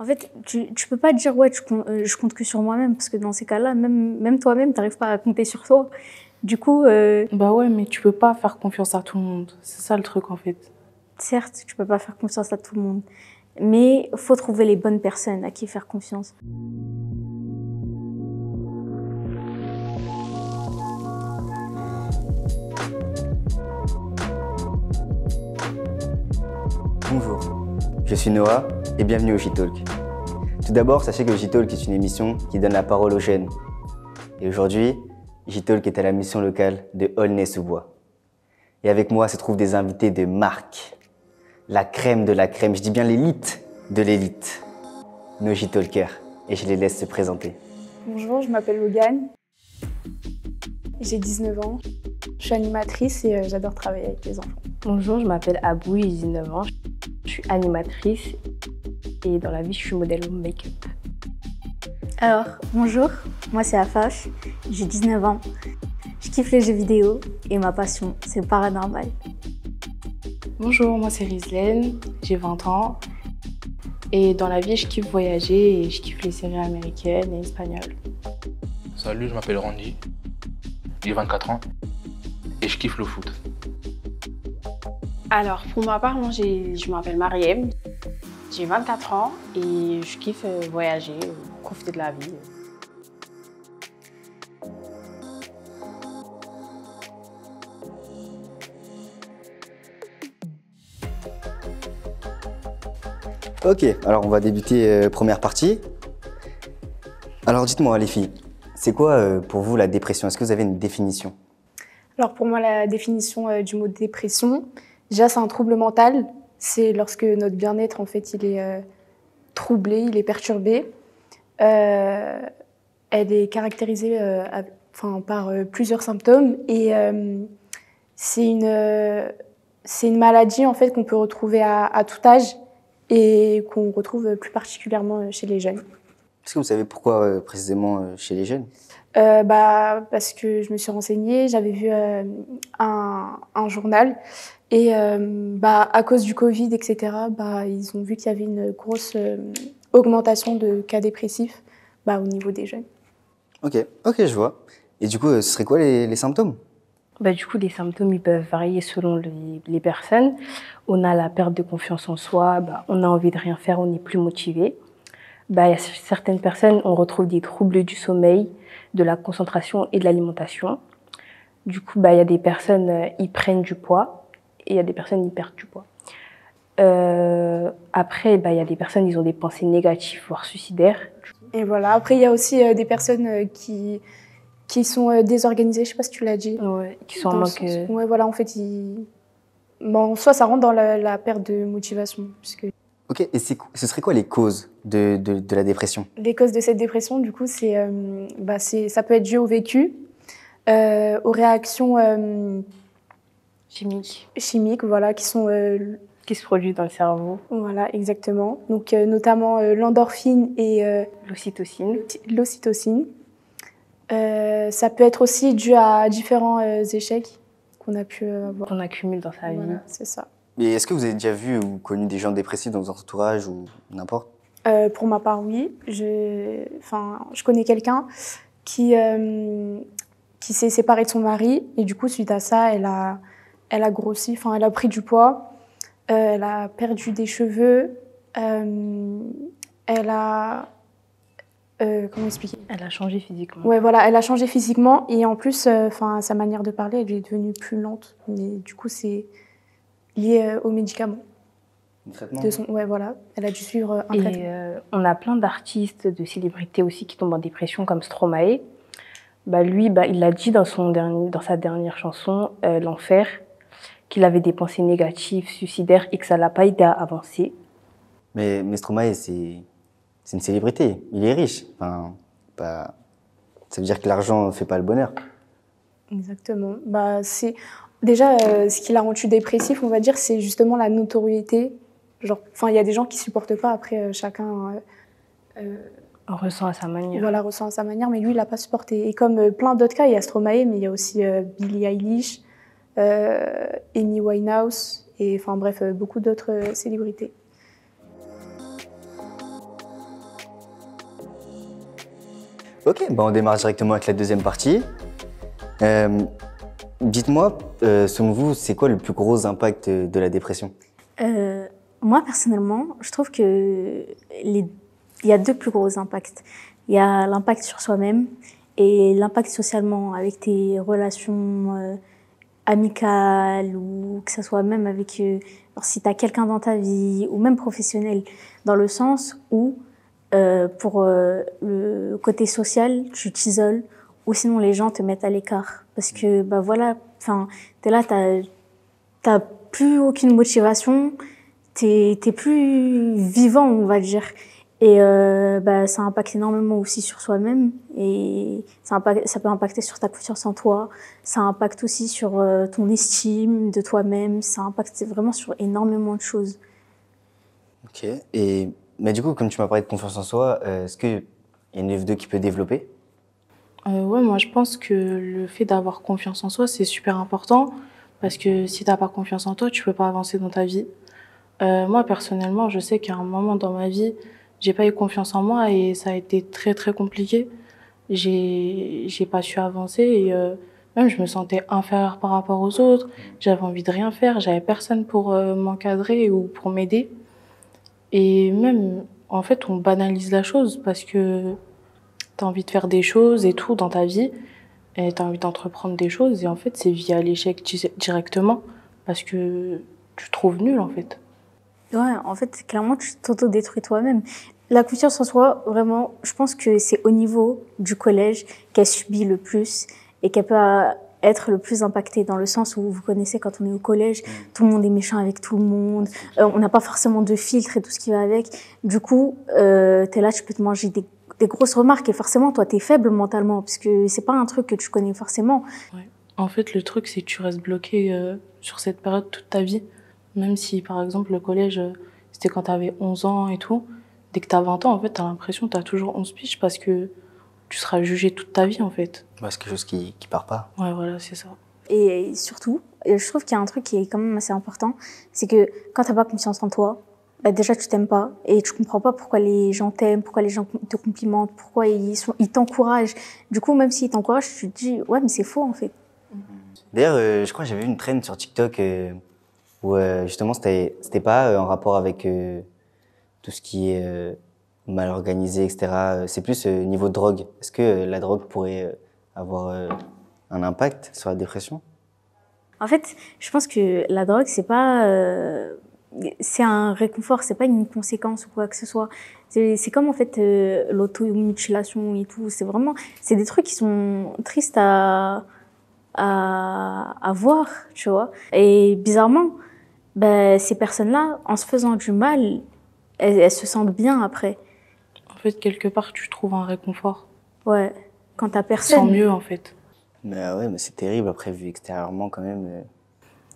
En fait, tu peux pas dire ouais, je compte que sur moi-même, parce que dans ces cas-là, même toi-même, t'arrives pas à compter sur toi. Du coup, Bah ouais, mais tu peux pas faire confiance à tout le monde. C'est ça le truc en fait. certes, tu peux pas faire confiance à tout le monde, mais faut trouver les bonnes personnes à qui faire confiance. Bonjour, je suis Noah et bienvenue au J-Talk. Tout d'abord, sachez que J-Talk est une émission qui donne la parole aux jeunes. Et aujourd'hui, J-Talk est à la mission locale de Aulnay-sous-Bois. Et avec moi se trouvent des invités de marque. La crème de la crème, je dis bien l'élite de l'élite. Nos J-Talkers. Et je les laisse se présenter. Bonjour, je m'appelle Logan. J'ai 19 ans. Je suis animatrice et j'adore travailler avec les enfants. Bonjour, je m'appelle Abou, j'ai 19 ans. Je suis animatrice et dans la vie, je suis modèle make-up. Alors, bonjour, moi c'est Afash, j'ai 19 ans. Je kiffe les jeux vidéo et ma passion, c'est le paranormal. Bonjour, moi c'est Rizlen, j'ai 20 ans. Et dans la vie, je kiffe voyager et je kiffe les séries américaines et espagnoles. Salut, je m'appelle Randy, j'ai 24 ans et je kiffe le foot. Alors, pour ma part, je m'appelle Mariem, j'ai 24 ans et je kiffe voyager, profiter de la vie. Ok, alors on va débuter première partie. Alors dites-moi les filles, c'est quoi pour vous la dépression? Est-ce que vous avez une définition? Alors pour moi, la définition du mot dépression, déjà c'est un trouble mental. C'est lorsque notre bien-être en fait il est troublé, il est perturbé. Elle est caractérisée par plusieurs symptômes et c'est une maladie en fait qu'on peut retrouver à tout âge et qu'on retrouve plus particulièrement chez les jeunes. Est-ce que vous savez pourquoi précisément chez les jeunes? Parce que je me suis renseignée, j'avais vu un journal et à cause du Covid, etc., ils ont vu qu'il y avait une grosse augmentation de cas dépressifs au niveau des jeunes. Ok, je vois. Et du coup, ce serait quoi les symptômes? Du coup, les symptômes ils peuvent varier selon les personnes. On a la perte de confiance en soi, on a envie de rien faire, on n'est plus motivé. Il y a certaines personnes, on retrouve des troubles du sommeil, de la concentration et de l'alimentation. Du coup, il y a des personnes, ils prennent du poids et il y a des personnes, ils perdent du poids. Après, il y a des personnes, ils ont des pensées négatives, voire suicidaires. Et voilà. Après, il y a aussi des personnes qui sont désorganisées, je sais pas si tu l'as dit. Ouais, qui sont en manque. Ouais, voilà, en fait, soit ça rentre dans la perte de motivation. Puisque... Ok, et ce serait quoi les causes de la dépression? Les causes de cette dépression, du coup, ça peut être dû au vécu, aux réactions chimiques, voilà, qui se produisent dans le cerveau. Voilà, exactement. Donc, notamment l'endorphine et l'ocytocine. Ça peut être aussi dû à différents échecs qu'on a pu avoir. Qu'on accumule dans sa vie. C'est ça. Et est-ce que vous avez déjà vu ou connu des gens dépressifs dans votre entourage ou n'importe? Pour ma part, oui. Je connais quelqu'un qui s'est séparé de son mari et du coup, suite à ça, elle a grossi, elle a pris du poids, elle a perdu des cheveux, elle a... comment expliquer? Elle a changé physiquement. Ouais, voilà, elle a changé physiquement et en plus, sa manière de parler, elle est devenue plus lente. Mais du coup, c'est lié aux médicaments. Ouais, voilà, elle a dû suivre un traitement. Et on a plein d'artistes, de célébrités aussi qui tombent en dépression, comme Stromae. Lui, il l'a dit dans sa dernière chanson, L'Enfer, qu'il avait des pensées négatives, suicidaires et que ça l'a pas aidé à avancer. Mais Stromae, c'est une célébrité, il est riche. Ça veut dire que l'argent ne fait pas le bonheur. Exactement. Déjà, ce qui l'a rendu dépressif, on va dire, c'est justement la notoriété. Il y a des gens qui supportent pas, après chacun ressent à sa manière. Voilà, ressent à sa manière, mais lui, il l'a pas supporté. Et comme plein d'autres cas, il y a Stromae, mais il y a aussi Billie Eilish, Amy Winehouse, et beaucoup d'autres célébrités. Ok, bah on démarre directement avec la deuxième partie. Dites-moi, selon vous, c'est quoi le plus gros impact de la dépression? Moi, personnellement, je trouve que il y a deux plus gros impacts. Il y a l'impact sur soi-même et l'impact socialement avec tes relations amicales ou que ce soit même avec si tu as quelqu'un dans ta vie ou même professionnel, dans le sens où pour le côté social, tu t'isoles ou sinon les gens te mettent à l'écart parce que bah voilà, enfin t'es là, t'as plus aucune motivation, t'es plus vivant, on va dire. Et bah, ça impacte énormément aussi sur soi-même et ça peut impacter sur ta confiance en toi, ça impacte aussi sur ton estime de toi-même, ça impacte vraiment sur énormément de choses. Ok, mais du coup, comme tu m'as parlé de confiance en soi, est-ce qu'il y a une F2 qui peut développer? Ouais, moi je pense que le fait d'avoir confiance en soi, c'est super important parce que si t'as pas confiance en toi, tu peux pas avancer dans ta vie. Moi personnellement, je sais qu'à un moment dans ma vie, j'ai pas eu confiance en moi et ça a été très très compliqué. J'ai pas su avancer et même je me sentais inférieure par rapport aux autres. J'avais envie de rien faire, j'avais personne pour m'encadrer ou pour m'aider. Et même, en fait, on banalise la chose parce que t'as envie de faire des choses et tout dans ta vie et t'as envie d'entreprendre des choses et en fait, c'est via l'échec directement parce que tu te trouves nul en fait. Ouais, en fait, clairement, tu t'auto-détruis toi-même. La confiance en soi, vraiment, je pense que c'est au niveau du collège qu'elle subit le plus et qu'elle peut être le plus impactée dans le sens où vous connaissez quand on est au collège, tout le monde est méchant avec tout le monde, on n'a pas forcément de filtre et tout ce qui va avec. Du coup, t'es là, tu peux te manger des grosses remarques et forcément, toi, t'es faible mentalement parce que c'est pas un truc que tu connais forcément. Ouais. En fait, le truc, c'est que tu restes bloqué sur cette période toute ta vie. Même si, par exemple, le collège, c'était quand t'avais 11 ans et tout. Dès que t'as 20 ans, en fait, t'as l'impression que t'as toujours 11 piges parce que tu seras jugé toute ta vie, en fait. Bah, c'est quelque chose qui part pas. Ouais, voilà, c'est ça. Et surtout, je trouve qu'il y a un truc qui est quand même assez important, c'est que quand t'as pas confiance en toi, bah déjà tu t'aimes pas et tu comprends pas pourquoi les gens t'aiment, pourquoi les gens te complimentent, pourquoi ils t'encouragent. Du coup, même s'ils t'encouragent, tu te dis ouais mais c'est faux en fait. D'ailleurs, je crois que j'avais vu une trend sur TikTok où justement c'était pas en rapport avec tout ce qui est mal organisé, etc. C'est plus niveau drogue. Est-ce que la drogue pourrait avoir un impact sur la dépression? En fait, je pense que la drogue c'est pas c'est un réconfort, c'est pas une conséquence ou quoi que ce soit. C'est comme en fait l'automutilation et tout. C'est des trucs qui sont tristes à voir, tu vois. Et bizarrement, ben, ces personnes-là, en se faisant du mal, elles se sentent bien après. En fait, quelque part, tu trouves un réconfort. Ouais, quand t'as Tu personne. sens mieux, en fait. Mais ouais, mais c'est terrible après vu extérieurement quand même.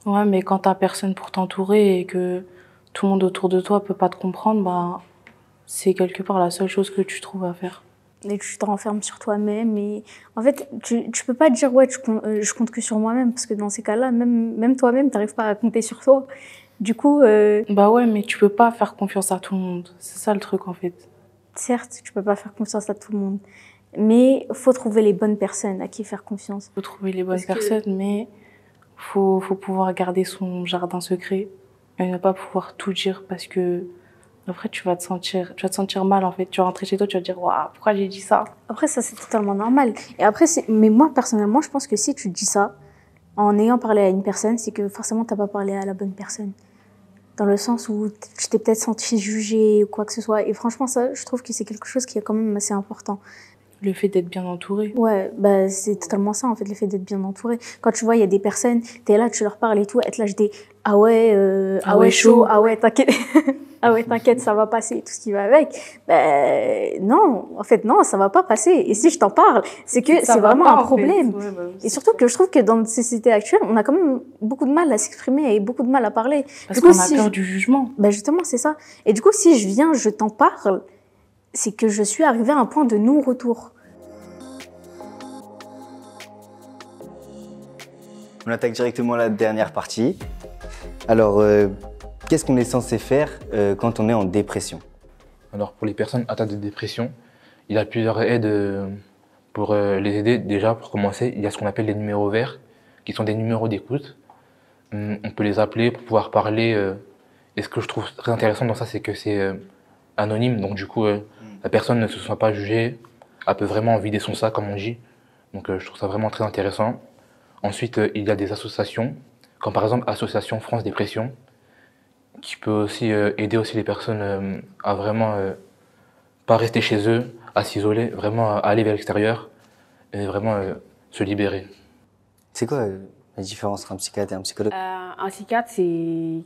Ouais, mais quand t'as personne pour t'entourer et que tout le monde autour de toi peut pas te comprendre, bah, c'est quelque part la seule chose que tu trouves à faire. Et tu te renfermes sur toi-même et en fait tu peux pas te dire ouais je compte que sur moi-même parce que dans ces cas-là même toi-même t'arrives pas à compter sur toi. Du coup Bah ouais, mais tu peux pas faire confiance à tout le monde. C'est ça le truc en fait. certes tu peux pas faire confiance à tout le monde mais faut trouver les bonnes personnes à qui faire confiance. Faut trouver les bonnes personnes, mais faut pouvoir garder son jardin secret et ne pas pouvoir tout dire parce que après tu vas te sentir mal en fait. Tu vas rentrer chez toi, tu vas te dire waouh, pourquoi j'ai dit ça? Après ça c'est totalement normal et après mais moi personnellement je pense que si tu dis ça en ayant parlé à une personne c'est que forcément t'as pas parlé à la bonne personne dans le sens où tu t'es peut-être senti jugé ou quoi que ce soit et franchement ça je trouve que c'est quelque chose qui est quand même assez important. Le fait d'être bien entouré. Ouais, bah c'est totalement ça en fait, le fait d'être bien entouré. Quand tu vois, il y a des personnes, t'es là, tu leur parles et tout, être là, je dis ah ouais chaud, ah ouais t'inquiète, ah ouais t'inquiète, ça va passer, tout ce qui va avec. Ben non, en fait non, ça va pas passer. Et si je t'en parle, c'est que c'est vraiment un problème. Ouais, bah, et surtout que je trouve que dans notre société actuelle, on a quand même beaucoup de mal à s'exprimer et beaucoup de mal à parler. Parce qu'on a peur du jugement. Ben justement, c'est ça. Et du coup, si je viens, je t'en parle, c'est que je suis arrivée à un point de non-retour. On attaque directement la dernière partie. Alors, qu'est-ce qu'on est censé faire quand on est en dépression? Alors pour les personnes atteintes de dépression, il y a plusieurs aides pour les aider, déjà, pour commencer, il y a ce qu'on appelle les numéros verts, qui sont des numéros d'écoute. On peut les appeler pour pouvoir parler. Et ce que je trouve très intéressant dans ça, c'est que c'est anonyme. Donc du coup, la personne ne se sent pas jugée. Elle peut vraiment vider son sac, comme on dit. Donc je trouve ça vraiment très intéressant. Ensuite, il y a des associations, comme par exemple Association France Dépression, qui peut aussi aider aussi les personnes à vraiment pas rester chez eux, à s'isoler, vraiment à aller vers l'extérieur et vraiment se libérer. C'est quoi la différence entre un psychiatre et un psychologue? Un psychiatre, il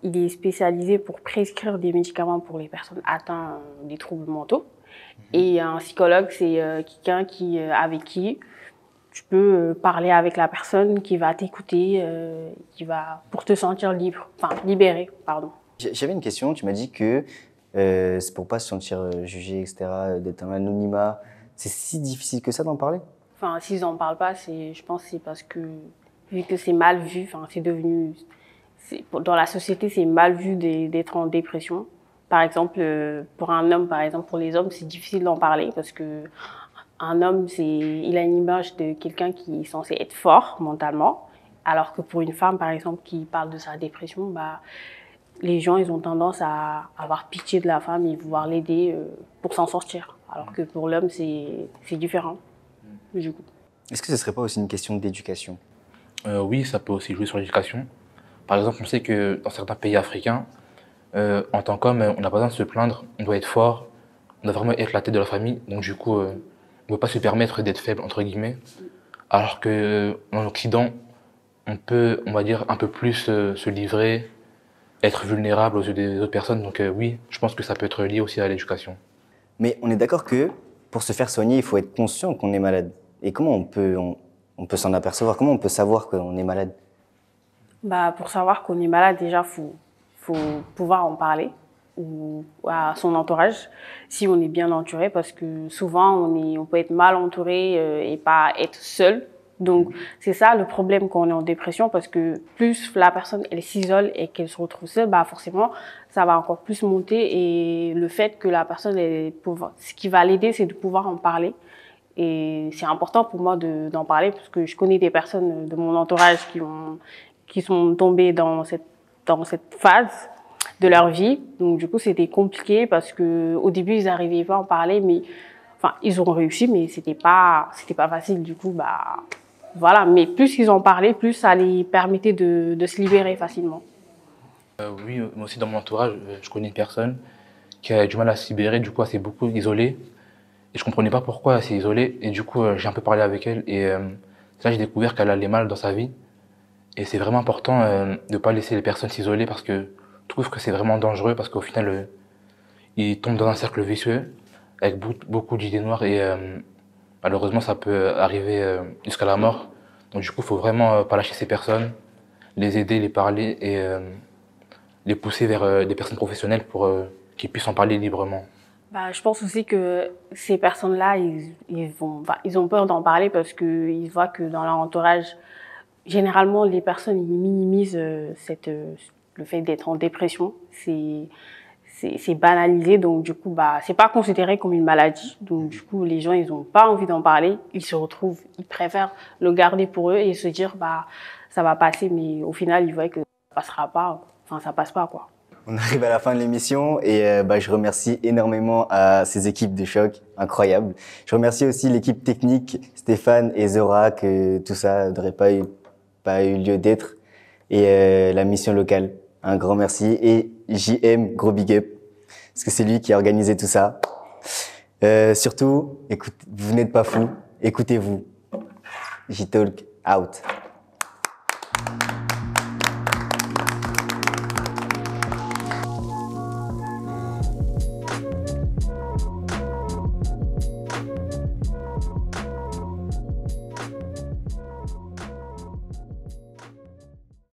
est spécialisé pour prescrire des médicaments pour les personnes atteintes des troubles mentaux. Et un psychologue, c'est quelqu'un avec qui tu peux parler avec la personne, qui va t'écouter, pour te sentir libéré, pardon. J'avais une question, tu m'as dit que c'est pour pas se sentir jugé, etc., d'être un anonymat. C'est si difficile que ça d'en parler? Enfin, s'ils n'en parlent pas, je pense que c'est parce que, vu que c'est mal vu, dans la société, c'est mal vu d'être en dépression. Par exemple, pour un homme, pour les hommes, c'est difficile d'en parler parce que un homme, il a une image de quelqu'un qui est censé être fort mentalement, alors que pour une femme, par exemple, qui parle de sa dépression, les gens, ils ont tendance à avoir pitié de la femme et vouloir l'aider pour s'en sortir. Alors que pour l'homme, c'est différent, du coup. Est-ce que ce serait pas aussi une question d'éducation? Oui, ça peut aussi jouer sur l'éducation. Par exemple, on sait que dans certains pays africains, en tant qu'homme, on n'a pas besoin de se plaindre, on doit être fort, on doit vraiment être la tête de la famille. Donc du coup, on ne peut pas se permettre d'être faible, entre guillemets. Alors qu'en Occident, on peut, on va dire, un peu plus se livrer, être vulnérable aux yeux des autres personnes. Donc oui, je pense que ça peut être lié aussi à l'éducation. Mais on est d'accord que pour se faire soigner, il faut être conscient qu'on est malade. Et comment on peut s'en apercevoir? Comment on peut savoir qu'on est malade? Pour savoir qu'on est malade, déjà, faut pouvoir en parler ou à son entourage, si on est bien entouré, parce que souvent, on peut être mal entouré et pas être seul. Donc, c'est ça le problème quand on est en dépression, parce que plus la personne, elle s'isole et qu'elle se retrouve seule, forcément, ça va encore plus monter. Et le fait que la personne, ce qui va l'aider, c'est de pouvoir en parler. Et c'est important pour moi d'en parler, parce que je connais des personnes de mon entourage qui sont tombées dans cette phase de leur vie. Donc, du coup, c'était compliqué parce que au début, ils n'arrivaient pas à en parler, mais ils ont réussi, mais c'était pas facile. Du coup, voilà. Mais plus ils en parlaient, plus ça les permettait de se libérer facilement. Oui, moi aussi dans mon entourage, je connais une personne qui a du mal à se libérer, du coup, elle s'est beaucoup isolée. Et je comprenais pas pourquoi elle s'est isolée. Et du coup, j'ai un peu parlé avec elle. Et là, j'ai découvert qu'elle allait mal dans sa vie. Et c'est vraiment important de ne pas laisser les personnes s'isoler, parce que je trouve que c'est vraiment dangereux, parce qu'au final, ils tombent dans un cercle vicieux avec beaucoup d'idées noires et malheureusement, ça peut arriver jusqu'à la mort. Donc du coup, il faut vraiment pas lâcher ces personnes, les aider, les parler et les pousser vers des personnes professionnelles pour qu'ils puissent en parler librement. Je pense aussi que ces personnes-là, ils ont peur d'en parler parce qu'ils voient que dans leur entourage, généralement, les personnes ils minimisent le fait d'être en dépression. C'est banalisé, donc du coup, c'est pas considéré comme une maladie. Donc du coup, les gens, ils ont pas envie d'en parler. Ils se retrouvent, ils préfèrent le garder pour eux et se dire, ça va passer, mais au final, ils voient que ça passera pas. Enfin, ça passe pas, quoi. On arrive à la fin de l'émission et je remercie énormément à ces équipes de choc, incroyables. Je remercie aussi l'équipe technique, Stéphane et Zora, que tout ça n'aurait pas eu lieu d'être. Et la mission locale, un grand merci. Et JM, gros big up, parce que c'est lui qui a organisé tout ça. Surtout, vous n'êtes pas fous, écoutez-vous. J-Talk out.